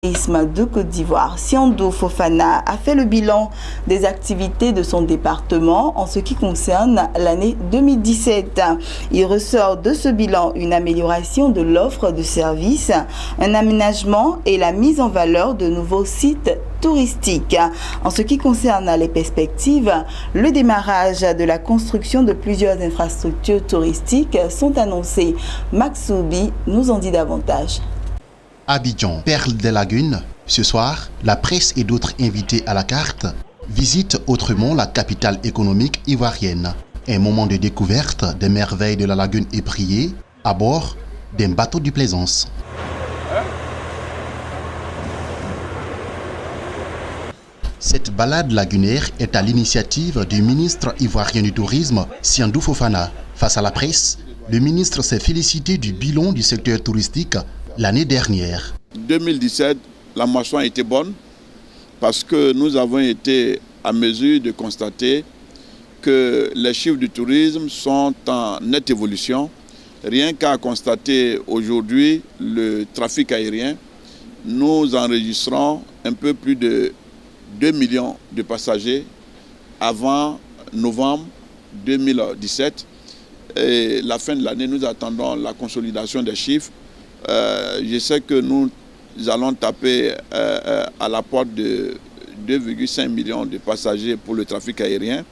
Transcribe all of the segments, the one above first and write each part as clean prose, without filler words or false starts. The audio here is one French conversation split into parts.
De Côte d'Ivoire, Siandou Fofana a fait le bilan des activités de son département en ce qui concerne l'année 2017. Il ressort de ce bilan une amélioration de l'offre de services, un aménagement et la mise en valeur de nouveaux sites touristiques. En ce qui concerne les perspectives, le démarrage de la construction de plusieurs infrastructures touristiques sont annoncés. Max Soubi nous en dit davantage. Abidjan, perle des lagunes. Ce soir, la presse et d'autres invités à la carte visitent autrement la capitale économique ivoirienne. Un moment de découverte des merveilles de la lagune épriée à bord d'un bateau de plaisance. Cette balade lagunaire est à l'initiative du ministre ivoirien du Tourisme, Siandou Fofana. Face à la presse, le ministre s'est félicité du bilan du secteur touristique l'année dernière. 2017, la moisson a été bonne parce que nous avons été à mesure de constater que les chiffres du tourisme sont en nette évolution. Rien qu'à constater aujourd'hui le trafic aérien, nous enregistrons un peu plus de 2 millions de passagers avant novembre 2017. Et la fin de l'année, nous attendons la consolidation des chiffres. Je sais que nous allons taper à la porte de 2,5 millions de passagers pour le trafic aérien.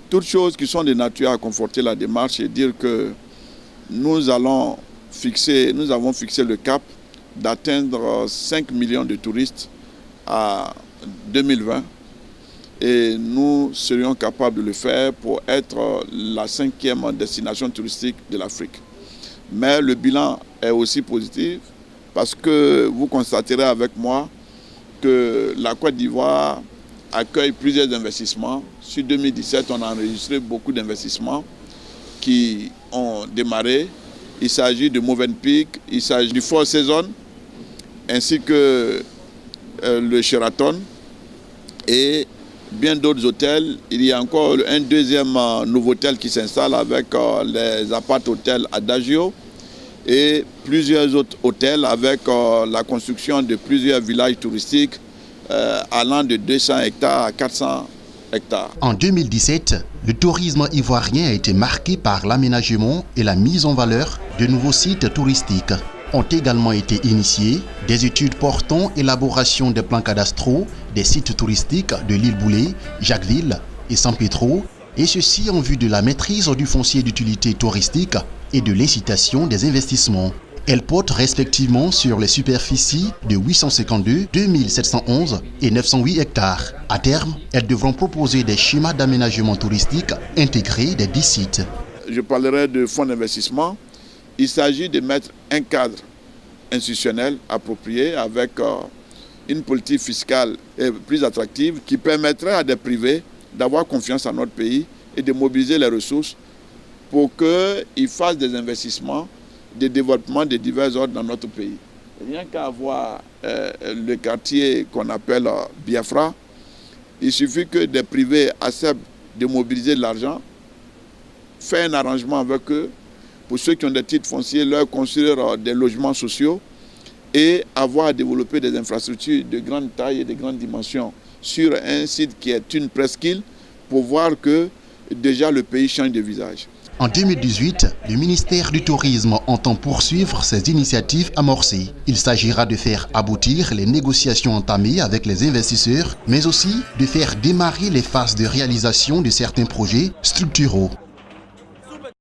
Toutes choses qui sont de nature à conforter la démarche et dire que nous avons fixé le cap d'atteindre 5 millions de touristes à 2020. Et nous serions capables de le faire pour être la 5e destination touristique de l'Afrique. Mais le bilan est aussi positif parce que vous constaterez avec moi que la Côte d'Ivoire accueille plusieurs investissements. Sur 2017, on a enregistré beaucoup d'investissements qui ont démarré. Il s'agit de Movenpick, il s'agit du Four Seasons, ainsi que le Sheraton et bien d'autres hôtels. Il y a encore un deuxième nouveau hôtel qui s'installe avec les appart-hôtels Adagio et plusieurs autres hôtels avec la construction de plusieurs villages touristiques allant de 200 hectares à 400 hectares. En 2017, le tourisme ivoirien a été marqué par l'aménagement et la mise en valeur de nouveaux sites touristiques. Ont également été initiées des études portant élaboration des plans cadastraux des sites touristiques de l'île Boulé, Jacquesville et San Pedro, et ceci en vue de la maîtrise du foncier d'utilité touristique et de l'incitation des investissements. Elles portent respectivement sur les superficies de 852, 2711 et 908 hectares. À terme, elles devront proposer des schémas d'aménagement touristique intégrés des 10 sites. Je parlerai de fonds d'investissement. Il s'agit de mettre un cadre institutionnel approprié avec une politique fiscale plus attractive qui permettrait à des privés d'avoir confiance en notre pays et de mobiliser les ressources pour qu'ils fassent des investissements de développement de divers ordres dans notre pays. Rien qu'à avoir le quartier qu'on appelle Biafra, il suffit que des privés acceptent de mobiliser de l'argent, faire un arrangement avec eux, pour ceux qui ont des titres fonciers, leur construire des logements sociaux et avoir à développer des infrastructures de grande taille et de grande dimension sur un site qui est une presqu'île pour voir que déjà le pays change de visage. En 2018, le ministère du Tourisme entend poursuivre ces initiatives amorcées. Il s'agira de faire aboutir les négociations entamées avec les investisseurs, mais aussi de faire démarrer les phases de réalisation de certains projets structuraux.